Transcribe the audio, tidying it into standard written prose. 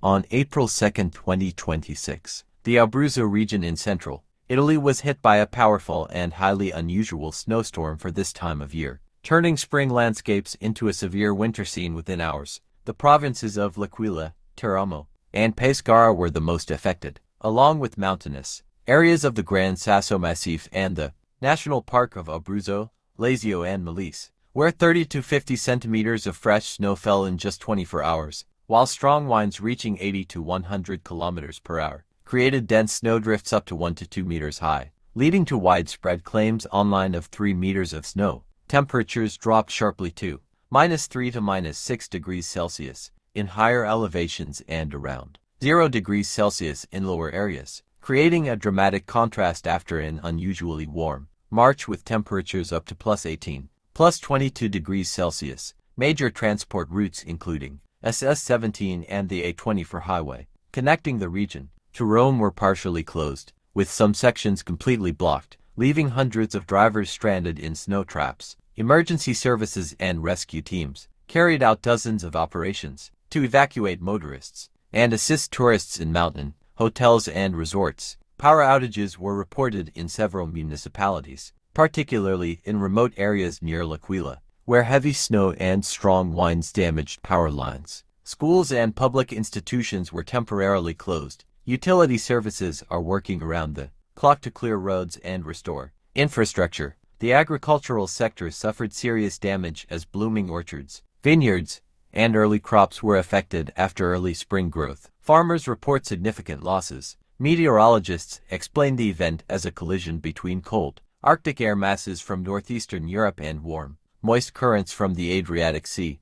On April 2, 2026, the Abruzzo region in central Italy was hit by a powerful and highly unusual snowstorm for this time of year, turning spring landscapes into a severe winter scene within hours. The provinces of L'Aquila, Teramo, and Pescara were the most affected, along with mountainous areas of the Gran Sasso massif and the National Park of Abruzzo, Lazio and Molise, where 30 to 50 centimeters of fresh snow fell in just 24 hours, while strong winds reaching 80 to 100 kilometers per hour created dense snowdrifts up to 1 to 2 meters high, leading to widespread claims online of 3 meters of snow. Temperatures dropped sharply to -3 to -6 degrees Celsius in higher elevations and around 0 degrees Celsius in lower areas, creating a dramatic contrast after an unusually warm March with temperatures up to +18, +22 degrees Celsius. Major transport routes including SS-17 and the A24 highway connecting the region to Rome were partially closed, with some sections completely blocked, leaving hundreds of drivers stranded in snow traps. Emergency services and rescue teams carried out dozens of operations to evacuate motorists and assist tourists in mountain hotels and resorts. Power outages were reported in several municipalities, particularly in remote areas near L'Aquila, where heavy snow and strong winds damaged power lines. Schools and public institutions were temporarily closed. Utility services are working around the clock to clear roads and restore infrastructure. The agricultural sector suffered serious damage as blooming orchards, vineyards, and early crops were affected after early spring growth. Farmers report significant losses. Meteorologists explain the event as a collision between cold, Arctic air masses from northeastern Europe and warm, moist currents from the Adriatic Sea,